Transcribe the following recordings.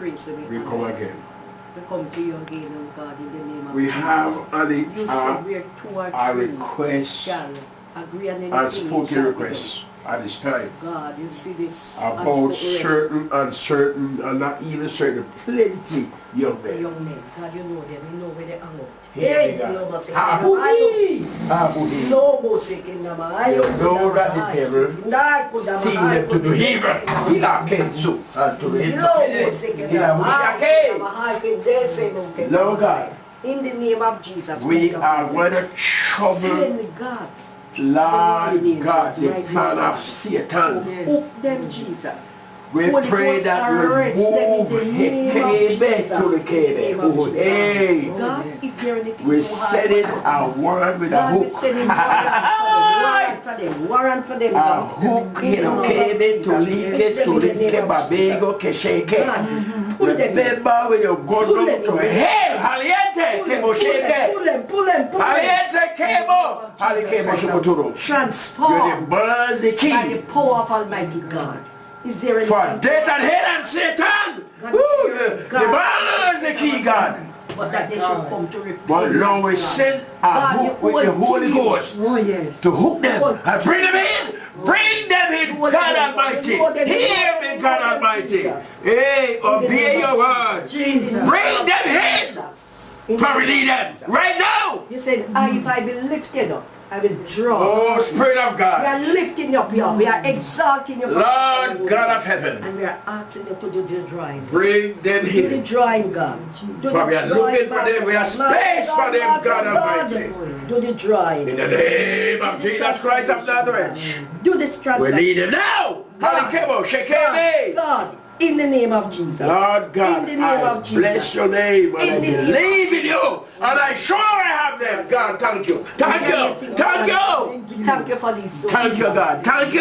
praise you. We come again. We come to you again, oh God, in the name of We Jesus. have You said where two or a three request, shall agree on anything. unspoken request at this time. God, you see this About certain, uncertain, and not even certain, plenty young men. young men. God, you know them. You know where they hang out. Hey, you know what's Abudi. You know that the devil steal them to do evil. He not can so. And to the Lord God, in the name of Jesus, we are going to trouble, send God, Lord God, the plan of Satan. hook them, Jesus. We pray that you move Hekebe to the Kebe. Oh, hey. God, is there anything We too hard set for it God? a warrant with a God, we hook. send him warrant for them, warrant for them. A hook in a Kebe to Like Babego Kesheke. Remember when you go down to hell, Haliente, Kebo Sheke. Pull them. Haliente, Kebo. Halikebo Shukoturo. Transform You're the birds, the by key. the power of Almighty God. Is there anything For death and hell and Satan. Woo, the birds, the key, God. but that they should come to repent? But Lord, we send a hook with the Holy Ghost to hook them and bring them in. Bring them in, God Almighty. Hear me, God Almighty. Hey, obey your word. Bring them in. Probably them right now. You said, if I be lifted up, I will draw. Oh, Spirit of We God. are lifting you up here. We are exalting you. Lord God of heaven. And we are asking you to do the drawing. Bring them Do the in. drawing, God. Do For we are looking for them. We are space for them, God Almighty. Do the drawing. In the name of Jesus Christ of Nazareth. Do this We transaction. need it now. Halikebo, Shekebe. God, in the name of Jesus. Lord God, in the name I of Jesus. bless your name and I In the name believe in you. And I sure I have them. God, thank you. Thank you. Thank you. We thank you for these souls. Thank you, God. Thank you.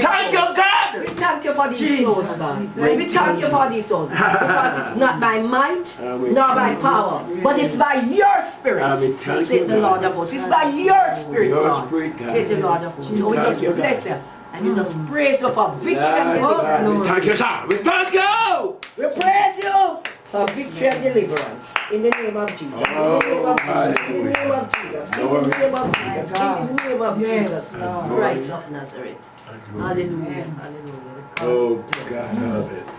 Thank you, We God. thank you for these souls, God. We thank you for these souls. Because it's not by might, nor by power, but it's by your spirit, said the Lord of hosts. It's by your spirit, God, said the Lord of hosts. So we just bless you. And you just praise you for victory and deliverance. Thank you, sir. We thank you. We praise you for victory and deliverance. In the name of Jesus. In the name of Jesus. In the name of Jesus. In the name of Jesus. In the name of Jesus. Christ of Nazareth. Hallelujah. Hallelujah. Oh, God.